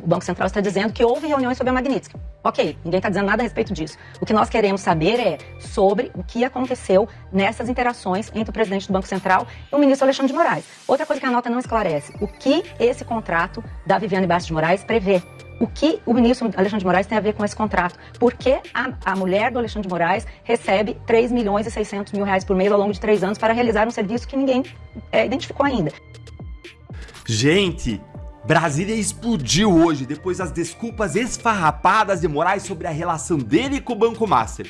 O Banco Central está dizendo que houve reuniões sobre a Magnitsky. Ok, ninguém está dizendo nada a respeito disso. O que nós queremos saber é sobre o que aconteceu nessas interações entre o presidente do Banco Central e o ministro Alexandre de Moraes. Outra coisa que a nota não esclarece, o que esse contrato da Viviane Bastos de Moraes prevê. O que o ministro Alexandre de Moraes tem a ver com esse contrato? Por que a mulher do Alexandre de Moraes recebe 3 milhões e 600 mil reais por mês ao longo de 3 anos para realizar um serviço que ninguém identificou ainda? Gente, Brasília explodiu hoje depois das desculpas esfarrapadas de Moraes sobre a relação dele com o Banco Master.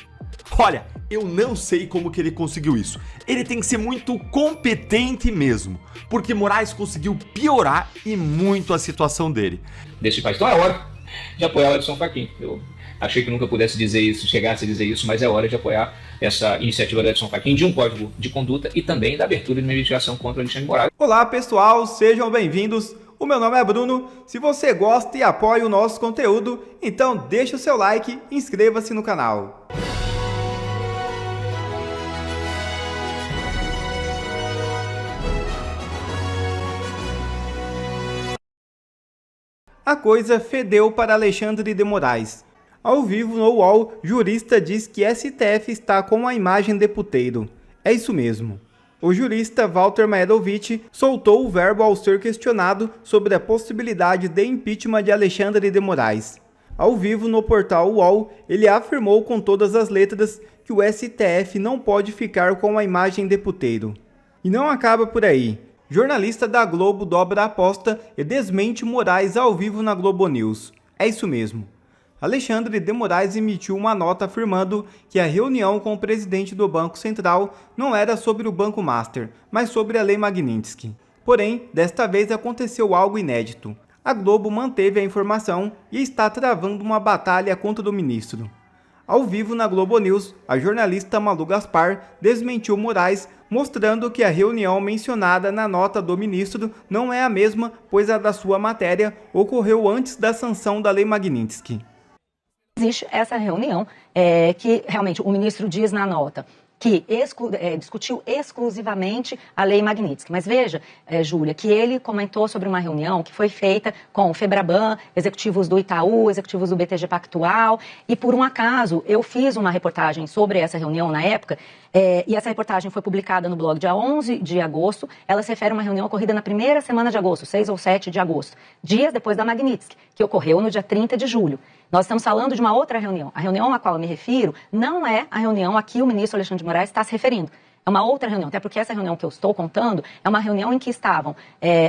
Olha, eu não sei como que ele conseguiu isso. Ele tem que ser muito competente mesmo, porque Moraes conseguiu piorar e muito a situação dele. Desse país. Então é hora de apoiar o Edson Fachin. Eu achei que nunca pudesse dizer isso, chegasse a dizer isso, mas é hora de apoiar essa iniciativa do Edson Fachin de um código de conduta e também da abertura de uma investigação contra o Alexandre de Moraes. Olá pessoal, sejam bem-vindos. O meu nome é Bruno. Se você gosta e apoia o nosso conteúdo, então deixa o seu like e inscreva-se no canal. A coisa fedeu para Alexandre de Moraes. Ao vivo no UOL, jurista diz que STF está com a imagem de puteiro. É isso mesmo. O jurista Walter Maerovitch soltou o verbo ao ser questionado sobre a possibilidade de impeachment de Alexandre de Moraes. Ao vivo no portal UOL, ele afirmou com todas as letras que o STF não pode ficar com a imagem de puteiro. E não acaba por aí. Jornalista da Globo dobra a aposta e desmente Moraes ao vivo na Globo News. É isso mesmo. Alexandre de Moraes emitiu uma nota afirmando que a reunião com o presidente do Banco Central não era sobre o Banco Master, mas sobre a Lei Magnitsky. Porém, desta vez aconteceu algo inédito. A Globo manteve a informação e está travando uma batalha contra o ministro. Ao vivo na Globo News, a jornalista Malu Gaspar desmentiu Moraes, mostrando que a reunião mencionada na nota do ministro não é a mesma, pois a da sua matéria ocorreu antes da sanção da Lei Magnitsky. Existe essa reunião que realmente o ministro diz na nota que discutiu exclusivamente a Lei Magnitsky. Mas veja, Júlia, que ele comentou sobre uma reunião que foi feita com o Febraban, executivos do Itaú, executivos do BTG Pactual, e por um acaso eu fiz uma reportagem sobre essa reunião na época, e essa reportagem foi publicada no blog dia 11 de agosto. Ela se refere a uma reunião ocorrida na primeira semana de agosto, 6 ou 7 de agosto, dias depois da Magnitsky, que ocorreu no dia 30 de julho. Nós estamos falando de uma outra reunião. A reunião a qual eu me refiro não é a reunião a que o ministro Alexandre de Moraes está se referindo. É uma outra reunião, até porque essa reunião que eu estou contando é uma reunião em que estavam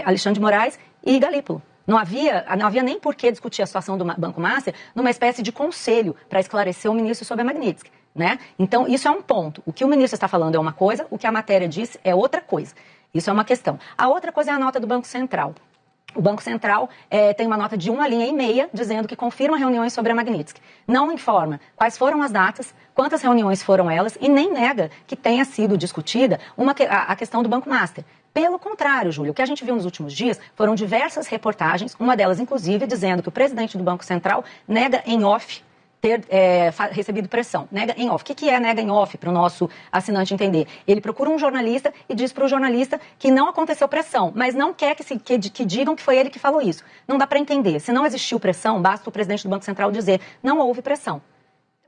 Alexandre de Moraes e Galípolo. Não havia nem por que discutir a situação do Banco Master numa espécie de conselho para esclarecer o ministro sobre a Magnitsky, né? Então, isso é um ponto. O que o ministro está falando é uma coisa, o que a matéria disse é outra coisa. Isso é uma questão. A outra coisa é a nota do Banco Central. O Banco Central tem uma nota de 1 linha e meia dizendo que confirma reuniões sobre a Magnitsky. Não informa quais foram as datas, quantas reuniões foram elas e nem nega que tenha sido discutida a questão do Banco Master. Pelo contrário, Júlio, o que a gente viu nos últimos dias foram diversas reportagens, uma delas inclusive dizendo que o presidente do Banco Central nega em off ter recebido pressão. Nega em off. O que é nega em off para o nosso assinante entender? Ele procura um jornalista e diz para o jornalista que não aconteceu pressão, mas não quer que digam que foi ele que falou isso. Não dá para entender. Se não existiu pressão, basta o presidente do Banco Central dizer não houve pressão.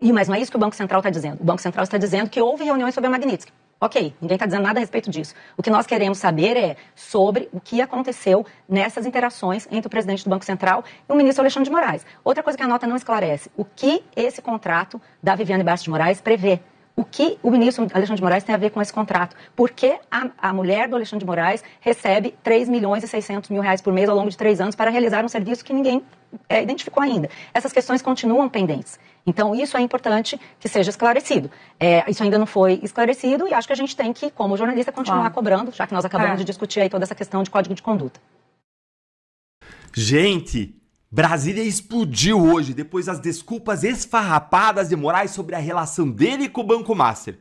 Mas não é isso que o Banco Central está dizendo. O Banco Central está dizendo que houve reuniões sobre a Magnitsky. Ok, ninguém está dizendo nada a respeito disso. O que nós queremos saber é sobre o que aconteceu nessas interações entre o presidente do Banco Central e o ministro Alexandre de Moraes. Outra coisa que a nota não esclarece, o que esse contrato da Viviane Bastos de Moraes prevê. O que o ministro Alexandre de Moraes tem a ver com esse contrato? Por que a mulher do Alexandre de Moraes recebe 3 milhões e 600 mil reais por mês ao longo de 3 anos para realizar um serviço que ninguém identificou ainda? Essas questões continuam pendentes. Então, isso é importante que seja esclarecido. Isso ainda não foi esclarecido e acho que a gente tem que, como jornalista, continuar cobrando, já que nós acabamos de discutir aí toda essa questão de código de conduta. Gente, Brasília explodiu hoje depois das desculpas esfarrapadas de Moraes sobre a relação dele com o Banco Master.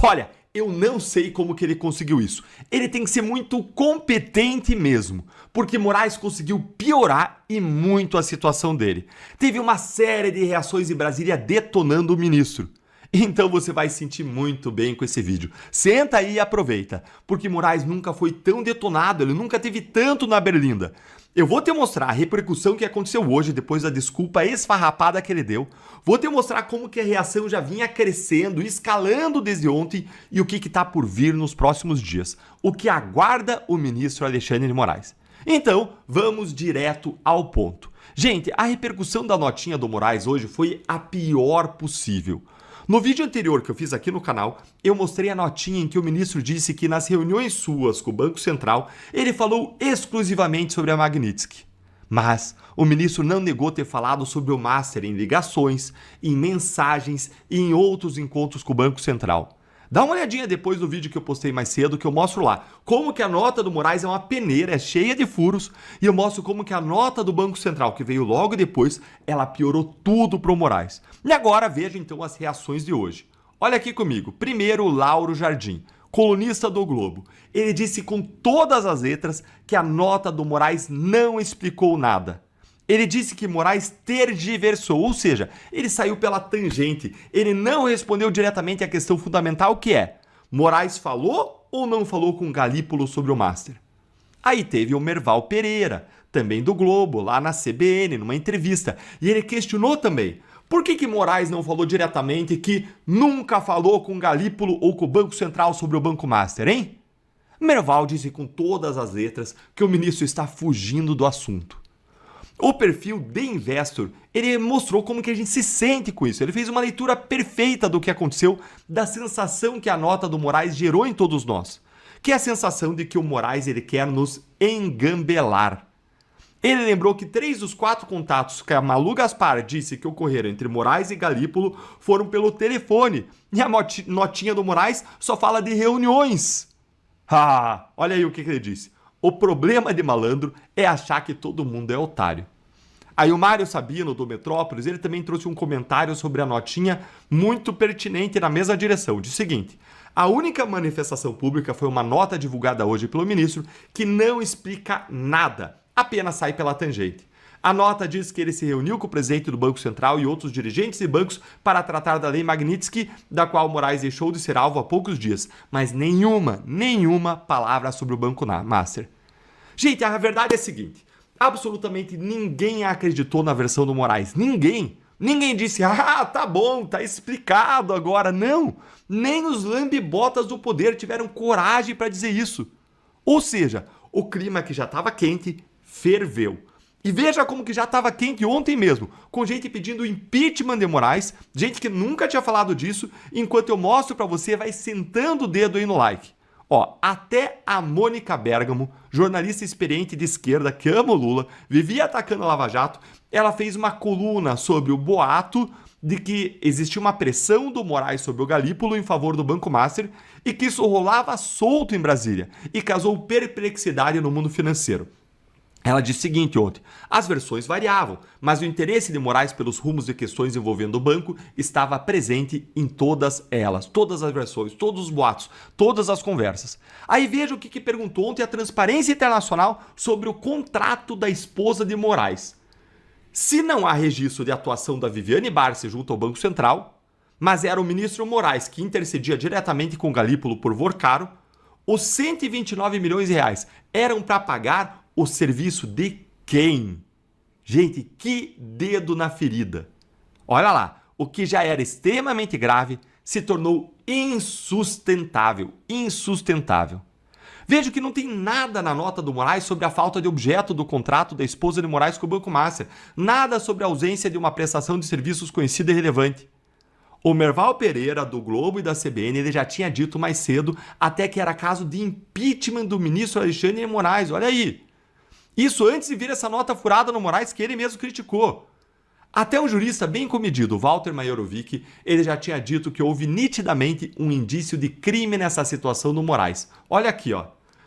Olha, eu não sei como que ele conseguiu isso. Ele tem que ser muito competente mesmo, porque Moraes conseguiu piorar e muito a situação dele. Teve uma série de reações em Brasília detonando o ministro. Então você vai se sentir muito bem com esse vídeo. Senta aí e aproveita, porque Moraes nunca foi tão detonado, ele nunca teve tanto na berlinda. Eu vou te mostrar a repercussão que aconteceu hoje depois da desculpa esfarrapada que ele deu. Vou te mostrar como que a reação já vinha crescendo, escalando desde ontem e o que está por vir nos próximos dias. O que aguarda o ministro Alexandre de Moraes. Então, vamos direto ao ponto. Gente, a repercussão da notinha do Moraes hoje foi a pior possível. No vídeo anterior que eu fiz aqui no canal, eu mostrei a notinha em que o ministro disse que nas reuniões suas com o Banco Central, ele falou exclusivamente sobre a Magnitsky. Mas o ministro não negou ter falado sobre o Master em ligações, em mensagens e em outros encontros com o Banco Central. Dá uma olhadinha depois do vídeo que eu postei mais cedo, que eu mostro lá como que a nota do Moraes é uma peneira, é cheia de furos, e eu mostro como que a nota do Banco Central, que veio logo depois, ela piorou tudo pro Moraes. E agora veja então as reações de hoje. Olha aqui comigo. Primeiro, Lauro Jardim, colunista do Globo. Ele disse com todas as letras que a nota do Moraes não explicou nada. Ele disse que Moraes tergiversou, ou seja, ele saiu pela tangente. Ele não respondeu diretamente à questão fundamental que é: Moraes falou ou não falou com Galípolo sobre o Master? Aí teve o Merval Pereira, também do Globo, lá na CBN, numa entrevista. E ele questionou também: por que Moraes não falou diretamente que nunca falou com Galípolo ou com o Banco Central sobre o Banco Master, hein? Merval disse com todas as letras que o ministro está fugindo do assunto. O perfil The Investor, ele mostrou como que a gente se sente com isso. Ele fez uma leitura perfeita do que aconteceu, da sensação que a nota do Moraes gerou em todos nós. Que é a sensação de que o Moraes ele quer nos engambelar. Ele lembrou que 3 dos 4 contatos que a Malu Gaspar disse que ocorreram entre Moraes e Galípolo foram pelo telefone. E a notinha do Moraes só fala de reuniões. Olha aí o que ele disse. O problema de malandro é achar que todo mundo é otário. Aí o Mário Sabino, do Metrópolis, ele também trouxe um comentário sobre a notinha muito pertinente na mesma direção. Diz o seguinte: a única manifestação pública foi uma nota divulgada hoje pelo ministro que não explica nada, apenas sai pela tangente. A nota diz que ele se reuniu com o presidente do Banco Central e outros dirigentes de bancos para tratar da lei Magnitsky, da qual Moraes deixou de ser alvo há poucos dias, mas nenhuma palavra sobre o Banco Master. Gente, a verdade é a seguinte: absolutamente ninguém acreditou na versão do Moraes. Ninguém disse: tá bom, tá explicado agora. Não, nem os lambibotas do poder tiveram coragem para dizer isso. Ou seja, o clima que já estava quente ferveu. E veja como que já estava quente ontem mesmo, com gente pedindo impeachment de Moraes, gente que nunca tinha falado disso, enquanto eu mostro para você, vai sentando o dedo aí no like. Até a Mônica Bergamo, jornalista experiente de esquerda que ama o Lula, vivia atacando a Lava Jato, ela fez uma coluna sobre o boato de que existia uma pressão do Moraes sobre o Galípolo em favor do Banco Master e que isso rolava solto em Brasília e causou perplexidade no mundo financeiro. Ela disse o seguinte ontem: as versões variavam, mas o interesse de Moraes pelos rumos de questões envolvendo o banco estava presente em todas elas, todas as versões, todos os boatos, todas as conversas. Aí veja o que perguntou ontem a Transparência Internacional sobre o contrato da esposa de Moraes. Se não há registro de atuação da Viviane Barsi junto ao Banco Central, mas era o ministro Moraes que intercedia diretamente com Galípolo por Vorcaro, os 129 milhões de reais eram para pagar o serviço de quem? Gente, que dedo na ferida. Olha lá, o que já era extremamente grave se tornou insustentável. Veja que não tem nada na nota do Moraes sobre a falta de objeto do contrato da esposa de Moraes com o Banco Master. Nada sobre a ausência de uma prestação de serviços conhecida e relevante. O Merval Pereira, do Globo e da CBN, ele já tinha dito mais cedo até que era caso de impeachment do ministro Alexandre de Moraes. Olha aí. Isso antes de vir essa nota furada no Moraes que ele mesmo criticou. Até um jurista bem comedido, Walter Majorovic, ele já tinha dito que houve nitidamente um indício de crime nessa situação do Moraes. Olha aqui,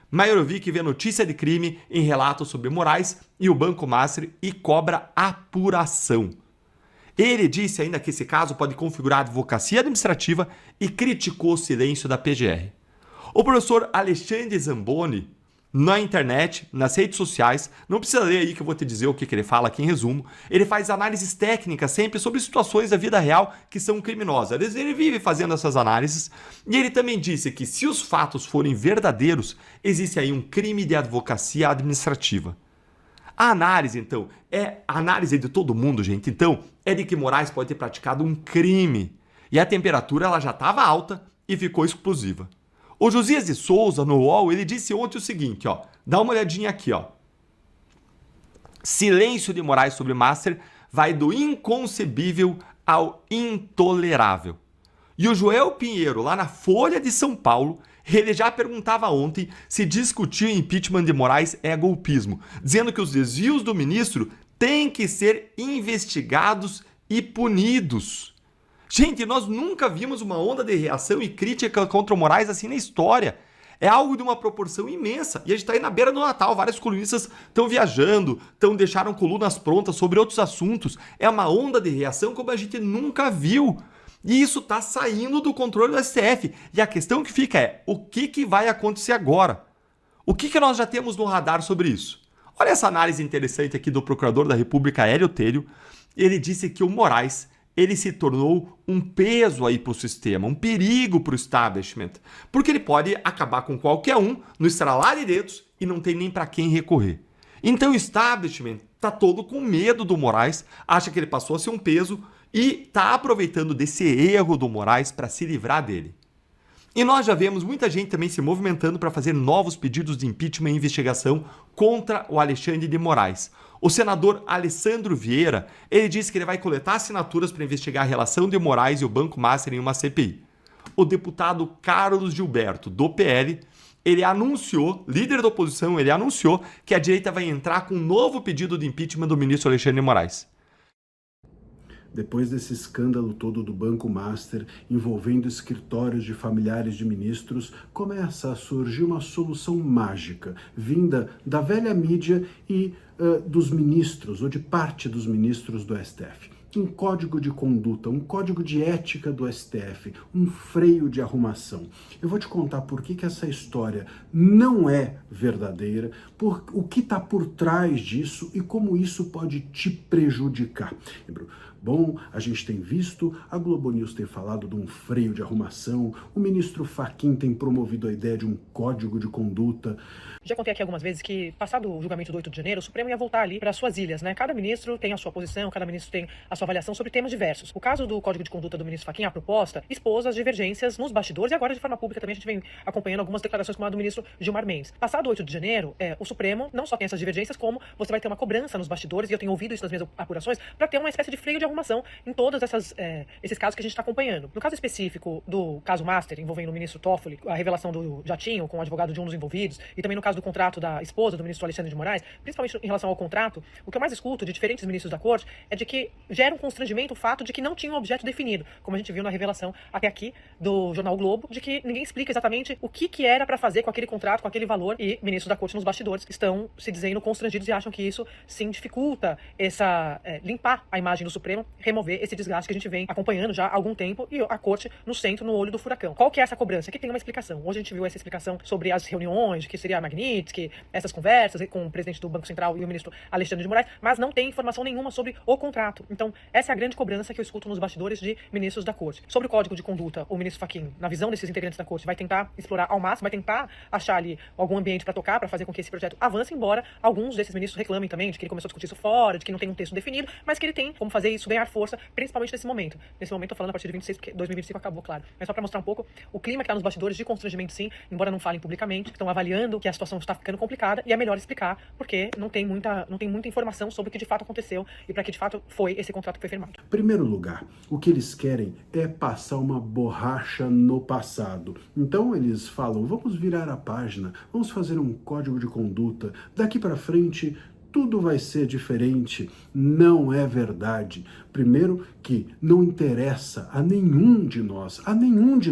Majorovic vê notícia de crime em relato sobre Moraes e o Banco Master e cobra apuração. Ele disse ainda que esse caso pode configurar advocacia administrativa e criticou o silêncio da PGR. O professor Alexandre Zamboni, na internet, nas redes sociais. Não precisa ler aí que eu vou te dizer o que ele fala aqui em resumo. Ele faz análises técnicas sempre sobre situações da vida real que são criminosas. Ele vive fazendo essas análises. E ele também disse que se os fatos forem verdadeiros, existe aí um crime de advocacia administrativa. A análise, então, é a análise de todo mundo, gente. Então, é de que Moraes pode ter praticado um crime. E a temperatura ela já estava alta e ficou explosiva. O Josias de Souza, no UOL, ele disse ontem o seguinte, ó. Dá uma olhadinha aqui, ó. Silêncio de Moraes sobre Master vai do inconcebível ao intolerável. E o Joel Pinheiro, lá na Folha de São Paulo, ele já perguntava ontem se discutir o impeachment de Moraes é golpismo, dizendo que os desvios do ministro têm que ser investigados e punidos. Gente, nós nunca vimos uma onda de reação e crítica contra o Moraes assim na história. É algo de uma proporção imensa. E a gente está aí na beira do Natal. Vários colunistas estão viajando, deixaram colunas prontas sobre outros assuntos. É uma onda de reação como a gente nunca viu. E isso está saindo do controle do STF. E a questão que fica é, o que vai acontecer agora? O que nós já temos no radar sobre isso? Olha essa análise interessante aqui do procurador da República, Hélio Telho. Ele disse que o Moraes ele se tornou um peso aí para o sistema, um perigo para o establishment, porque ele pode acabar com qualquer um no estralar de dedos e não tem nem para quem recorrer. Então o establishment está todo com medo do Moraes, acha que ele passou a ser um peso e está aproveitando desse erro do Moraes para se livrar dele. E nós já vemos muita gente também se movimentando para fazer novos pedidos de impeachment e investigação contra o Alexandre de Moraes. O senador Alessandro Vieira, ele disse que ele vai coletar assinaturas para investigar a relação de Moraes e o Banco Master em uma CPI. O deputado Carlos Gilberto, do PL, ele anunciou, líder da oposição, ele anunciou que a direita vai entrar com um novo pedido de impeachment do ministro Alexandre de Moraes. Depois desse escândalo todo do Banco Master, envolvendo escritórios de familiares de ministros, começa a surgir uma solução mágica, vinda da velha mídia e dos ministros, ou de parte dos ministros do STF. Um código de conduta, um código de ética do STF, um freio de arrumação. Eu vou te contar por que essa história não é verdadeira, o que está por trás disso e como isso pode te prejudicar. Bom, a gente tem visto, a Globo News tem falado de um freio de arrumação, o ministro Fachin tem promovido a ideia de um código de conduta. Já contei aqui algumas vezes que, passado o julgamento do 8 de janeiro, o Supremo ia voltar ali para as suas ilhas, né? Cada ministro tem a sua posição, cada ministro tem a sua avaliação sobre temas diversos. O caso do Código de Conduta do ministro Fachin, a proposta, expôs as divergências nos bastidores e agora, de forma pública, também a gente vem acompanhando algumas declarações como a do ministro Gilmar Mendes. Passado o 8 de janeiro, o Supremo não só tem essas divergências, como você vai ter uma cobrança nos bastidores, e eu tenho ouvido isso nas minhas apurações, para ter uma espécie de freio de arrumação em todos esses casos que a gente está acompanhando. No caso específico do caso Master, envolvendo o ministro Toffoli, a revelação do jatinho com o advogado de um dos envolvidos, e também no caso do contrato da esposa do ministro Alexandre de Moraes, principalmente em relação ao contrato, o que eu mais escuto de diferentes ministros da corte é de que gera um constrangimento o fato de que não tinha um objeto definido, como a gente viu na revelação até aqui do jornal o Globo, de que ninguém explica exatamente o que era para fazer com aquele contrato, com aquele valor, e ministros da corte nos bastidores estão se dizendo constrangidos e acham que isso sim dificulta limpar a imagem do Supremo, remover esse desgaste que a gente vem acompanhando já há algum tempo e a corte no centro, no olho do furacão. Qual que é essa cobrança? Aqui tem uma explicação. Hoje a gente viu essa explicação sobre as reuniões, de que seria a Magnitsky, essas conversas com o presidente do Banco Central e o ministro Alexandre de Moraes, mas não tem informação nenhuma sobre o contrato. Então, essa é a grande cobrança que eu escuto nos bastidores de ministros da corte. Sobre o código de conduta, o ministro Fachin, na visão desses integrantes da corte, vai tentar explorar ao máximo, vai tentar achar ali algum ambiente para tocar, para fazer com que esse projeto avance, embora alguns desses ministros reclamem também de que ele começou a discutir isso fora, de que não tem um texto definido, mas que ele tem como fazer isso ganhar força, principalmente nesse momento. Nesse momento, eu tô falando a partir de 26, porque 2025 acabou, claro. Mas só para mostrar um pouco o clima que tá nos bastidores de constrangimento, sim, embora não falem publicamente, estão avaliando que a situação está ficando complicada e é melhor explicar, porque não tem muita informação sobre o que de fato aconteceu e para que de fato foi esse contrato que foi firmado. Em primeiro lugar, o que eles querem é passar uma borracha no passado. Então eles falam, vamos virar a página, vamos fazer um código de conduta, daqui para frente tudo vai ser diferente. Não é verdade. Primeiro que não interessa a nenhum de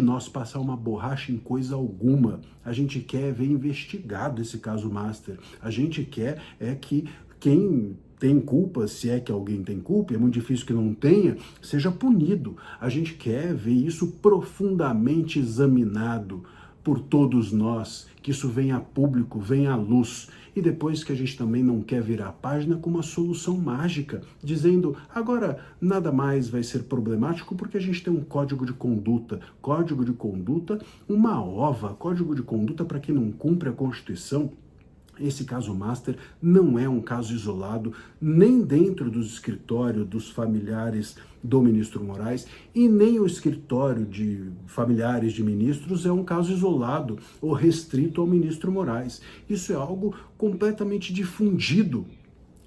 nós passar uma borracha em coisa alguma. A gente quer ver investigado esse caso Master. A gente quer que quem tem culpa, se é que alguém tem culpa, é muito difícil que não tenha, seja punido. A gente quer ver isso profundamente examinado. por todos nós, que isso venha a público, venha à luz. E depois que a gente também não quer virar a página com uma solução mágica, dizendo agora nada mais vai ser problemático porque a gente tem um código de conduta. Código de conduta, uma ova, código de conduta para quem não cumpre a Constituição. Esse caso Master não é um caso isolado, nem dentro do escritório dos familiares do ministro Moraes e nem o escritório de familiares de ministros é um caso isolado ou restrito ao ministro Moraes. Isso é algo completamente difundido.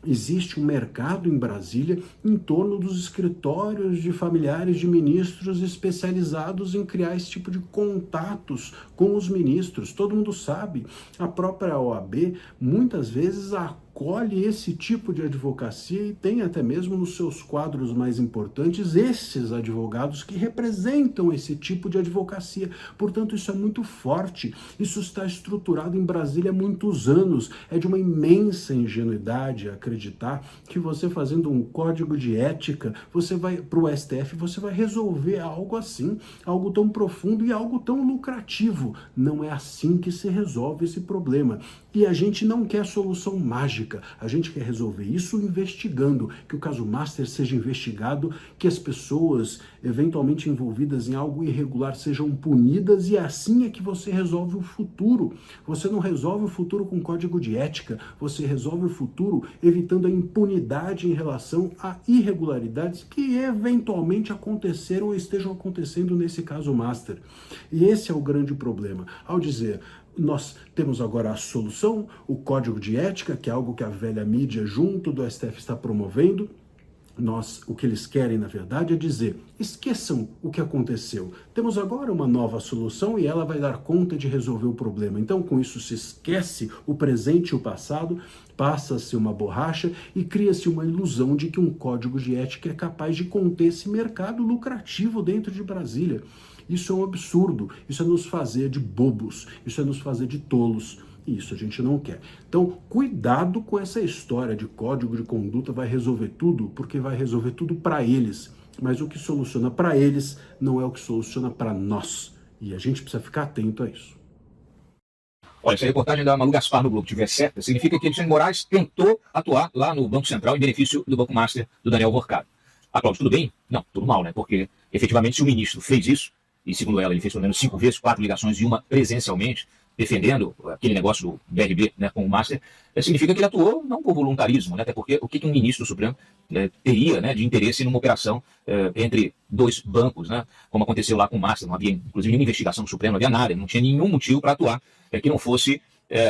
Existe um mercado em Brasília em torno dos escritórios de familiares de ministros especializados em criar esse tipo de contatos com os ministros. Todo mundo sabe, a própria OAB muitas vezes acolhe esse tipo de advocacia e tem até mesmo nos seus quadros mais importantes esses advogados que representam esse tipo de advocacia. Portanto, isso é muito forte, isso está estruturado em Brasília há muitos anos. É de uma imensa ingenuidade acreditar que você fazendo um código de ética, você vai para o STF, você vai resolver algo assim, algo tão profundo e algo tão lucrativo. Não é assim que se resolve esse problema. E a gente não quer solução mágica, a gente quer resolver isso investigando, que o caso Master seja investigado, que as pessoas eventualmente envolvidas em algo irregular sejam punidas e assim é que você resolve o futuro. Você não resolve o futuro com código de ética, você resolve o futuro evitando a impunidade em relação a irregularidades que eventualmente aconteceram ou estejam acontecendo nesse caso Master. E esse é o grande problema. Ao dizer nós temos agora a solução, o código de ética, que é algo que a velha mídia junto do STF está promovendo. O que eles querem, na verdade, é dizer, esqueçam o que aconteceu. Temos agora uma nova solução e ela vai dar conta de resolver o problema. Então, com isso, se esquece o presente e o passado, passa-se uma borracha e cria-se uma ilusão de que um código de ética é capaz de conter esse mercado lucrativo dentro de Brasília. Isso é um absurdo, isso é nos fazer de bobos, isso é nos fazer de tolos. E isso a gente não quer. Então, cuidado com essa história de código de conduta vai resolver tudo, porque vai resolver tudo para eles. Mas o que soluciona para eles não é o que soluciona para nós. E a gente precisa ficar atento a isso. Olha, se a reportagem da Malu Gaspar no Globo estiver certa, significa que Alexandre Moraes tentou atuar lá no Banco Central em benefício do Banco Master do Daniel Worcado. Ah, Cláudio, tudo bem? Não, tudo mal, né? Porque, efetivamente, se o ministro fez isso, e segundo ela, ele fez pelo menos 5 vezes, 4 ligações e uma presencialmente, defendendo aquele negócio do BRB, né, com o Master, significa que ele atuou não por voluntarismo, né, até porque o que um ministro do Supremo teria, né, de interesse numa operação entre dois bancos, né, como aconteceu lá com o Master, não havia inclusive nenhuma investigação do Supremo, não havia nada, não tinha nenhum motivo para atuar que não fosse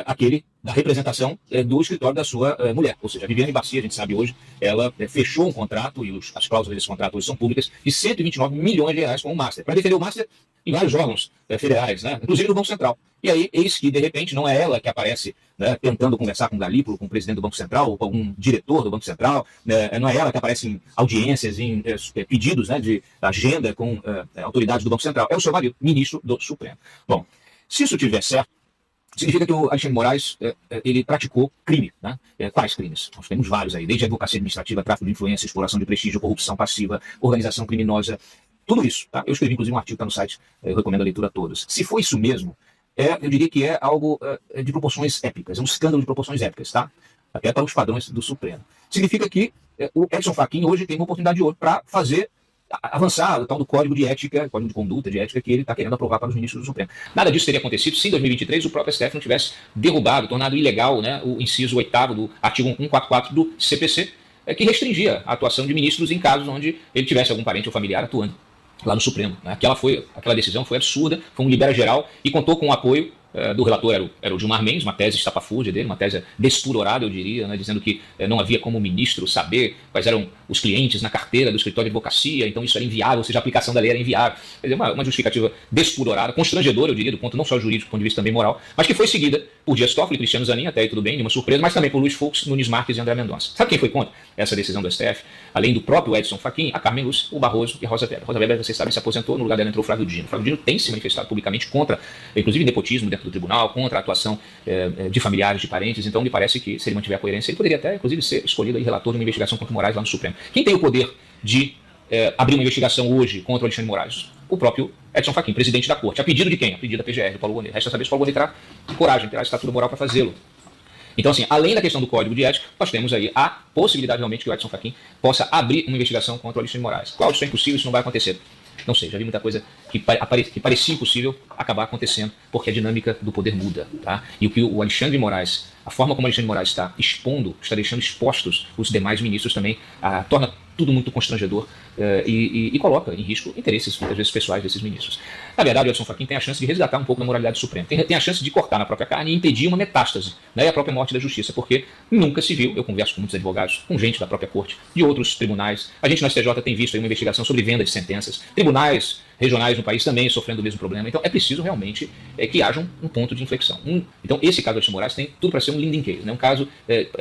aquele da representação do escritório da sua mulher. Ou seja, a Viviane Bacia, a gente sabe hoje, ela fechou um contrato, e as cláusulas desse contrato hoje são públicas, de 129 milhões de reais com o Master, para defender o Master em vários órgãos federais, né, inclusive no Banco Central. E aí, eis que, de repente, não é ela que aparece, né, tentando conversar com o Galípolo, com o presidente do Banco Central, ou com algum diretor do Banco Central, não é ela que aparece em audiências, em pedidos, né, de agenda com autoridades do Banco Central. É o seu marido, ministro do Supremo. Bom, se isso tiver certo, significa que o Alexandre Moraes ele praticou crime, né? Quais crimes? Nós temos vários aí, desde advocacia administrativa, tráfico de influência, exploração de prestígio, corrupção passiva, organização criminosa, tudo isso. Tá? Eu escrevi inclusive um artigo que está no site, eu recomendo a leitura a todos. Se for isso mesmo, eu diria que é algo de proporções épicas, é um escândalo de proporções épicas, tá? Até para os padrões do Supremo. Significa que o Edson Fachin hoje tem uma oportunidade de ouro para fazer avançar o tal do código de ética, código de conduta de ética que ele está querendo aprovar para os ministros do Supremo. Nada disso teria acontecido se em 2023 o próprio STF não tivesse derrubado, tornado ilegal, né, o inciso 8º do artigo 144 do CPC, que restringia a atuação de ministros em casos onde ele tivesse algum parente ou familiar atuando lá no Supremo. Né. Aquela decisão foi absurda, foi um libera geral e contou com o apoio do relator, era o Gilmar Mendes, uma tese estapafúrdia dele, uma tese despudorada, eu diria, né, dizendo que não havia como o ministro saber quais eram os clientes na carteira do escritório de advocacia, então isso era inviável, ou seja, a aplicação da lei era inviável. Quer dizer, uma justificativa despudorada, constrangedora, eu diria, do ponto não só jurídico, do ponto de vista também moral, mas que foi seguida por Dias Toffoli, Cristiano Zanin, até aí tudo bem, nenhuma surpresa, mas também por Luiz Fux, Nunes Marques e André Mendonça. Sabe quem foi contra essa decisão do STF? Além do próprio Edson Fachin, a Carmen Lúcia, o Barroso e a Rosa Weber. Rosa Weber, vocês sabem, se aposentou, no lugar dela entrou o Flávio Dino. O Flávio Dino tem se manifestado publicamente contra, inclusive, nepotismo dentro do tribunal, contra a atuação de familiares, de parentes, então me parece que, se ele mantiver a coerência, ele poderia até, inclusive, ser escolhido aí relator de uma investigação contra o Moraes lá no Supremo. Quem tem o poder de abrir uma investigação hoje contra o Alexandre Moraes? O próprio Edson Fachin, presidente da corte. A pedido de quem? A pedido da PGR, do Paulo Gonet. Resta saber se o Paulo Gonet terá coragem, terá estatura moral para fazê-lo. Então, assim, além da questão do código de ética, nós temos aí a possibilidade realmente que o Edson Fachin possa abrir uma investigação contra o Alexandre de Moraes. Claro, isso é impossível, isso não vai acontecer. Não sei, já vi muita coisa que parecia impossível acabar acontecendo, porque a dinâmica do poder muda, tá? E o que o Alexandre de Moraes, a forma como o Alexandre de Moraes está expondo, está deixando expostos os demais ministros também, torna tudo muito constrangedor e coloca em risco interesses, muitas vezes, pessoais desses ministros. Na verdade, o Edson Fachin tem a chance de resgatar um pouco da moralidade suprema. Tem a chance de cortar na própria carne e impedir uma metástase, né, e a própria morte da justiça, porque nunca se viu, eu converso com muitos advogados, com gente da própria corte, de outros tribunais. A gente no STJ tem visto aí uma investigação sobre venda de sentenças. Tribunais regionais no país também sofrendo o mesmo problema. Então é preciso realmente que haja um ponto de inflexão. Então esse caso do Alexandre de Moraes tem tudo para ser um Linden case, né? Um caso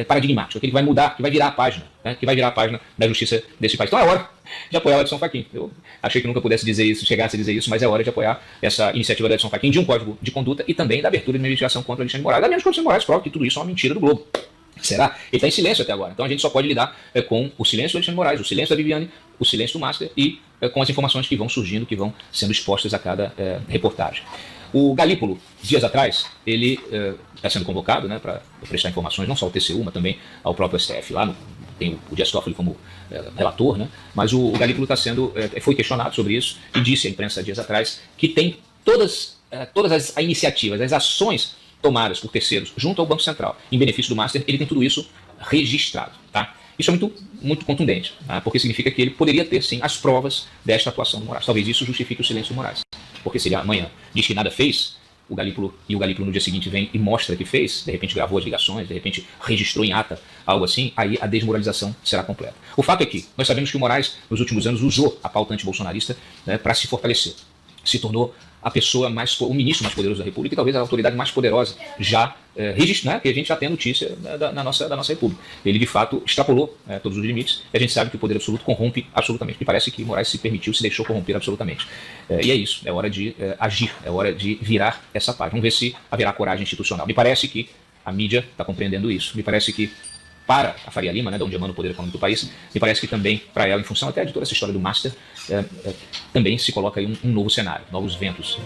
paradigmático, aquele que vai mudar, que vai virar a página, né? Que vai virar a página da justiça desse país. Então é hora de apoiar o Edson Fachin. Eu achei que nunca pudesse dizer isso, chegasse a dizer isso, mas é hora de apoiar essa iniciativa do Edson Fachin de um código de conduta e também da abertura de uma investigação contra o Alexandre de Moraes. A menos que o Alexandre de Moraes prove que tudo isso é uma mentira do Globo. Será? Ele está em silêncio até agora. Então a gente só pode lidar com o silêncio do Alexandre de Moraes, o silêncio da Viviane, o silêncio do Master e com as informações que vão surgindo, que vão sendo expostas a cada reportagem. O Galípolo, dias atrás, ele está sendo convocado, né, para prestar informações, não só ao TCU, mas também ao próprio STF. Lá tem o Dias Toffoli como relator, né, mas o Galípolo foi questionado sobre isso e disse à imprensa dias atrás que tem todas as iniciativas, as ações tomadas por terceiros junto ao Banco Central em benefício do Master, ele tem tudo isso registrado, tá? Isso é muito contundente, tá? Porque significa que ele poderia ter, sim, as provas desta atuação do Moraes. Talvez isso justifique o silêncio do Moraes. Porque se ele amanhã diz que nada fez, o Galípolo no dia seguinte vem e mostra que fez, de repente gravou as ligações, de repente registrou em ata, algo assim, aí a desmoralização será completa. O fato é que nós sabemos que o Moraes, nos últimos anos, usou a pauta antibolsonarista, né, para se fortalecer. Se tornou o ministro mais poderoso da República e talvez a autoridade mais poderosa já registrada, que a gente já tem a notícia da nossa República. Ele, de fato, extrapolou todos os limites e a gente sabe que o poder absoluto corrompe absolutamente. Me parece que Moraes se deixou corromper absolutamente. E é isso, é hora de agir, é hora de virar essa página. Vamos ver se haverá coragem institucional. Me parece que a mídia está compreendendo isso. Me parece que para a Faria Lima, né, de onde emana o poder econômico do país, me parece que também para ela, em função até de toda essa história do Master, também se coloca aí um novo cenário, novos ventos.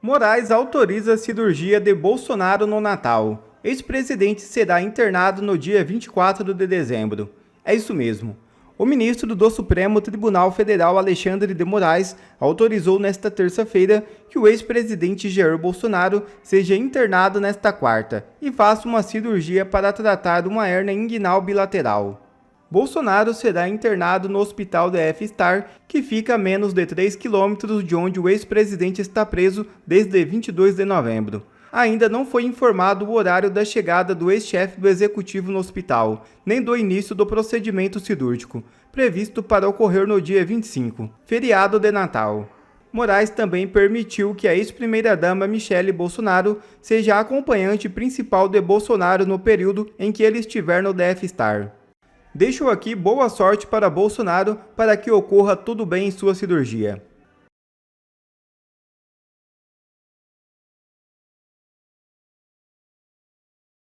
Moraes autoriza a cirurgia de Bolsonaro no Natal. Ex-presidente será internado no dia 24 de dezembro. É isso mesmo. O ministro do Supremo Tribunal Federal, Alexandre de Moraes, autorizou nesta terça-feira que o ex-presidente Jair Bolsonaro seja internado nesta quarta e faça uma cirurgia para tratar uma hérnia inguinal bilateral. Bolsonaro será internado no hospital da F-Star, que fica a menos de 3 quilômetros de onde o ex-presidente está preso desde 22 de novembro. Ainda não foi informado o horário da chegada do ex-chefe do executivo no hospital, nem do início do procedimento cirúrgico, previsto para ocorrer no dia 25, feriado de Natal. Moraes também permitiu que a ex-primeira-dama Michele Bolsonaro seja a acompanhante principal de Bolsonaro no período em que ele estiver no DF-Star. Deixo aqui boa sorte para Bolsonaro para que ocorra tudo bem em sua cirurgia.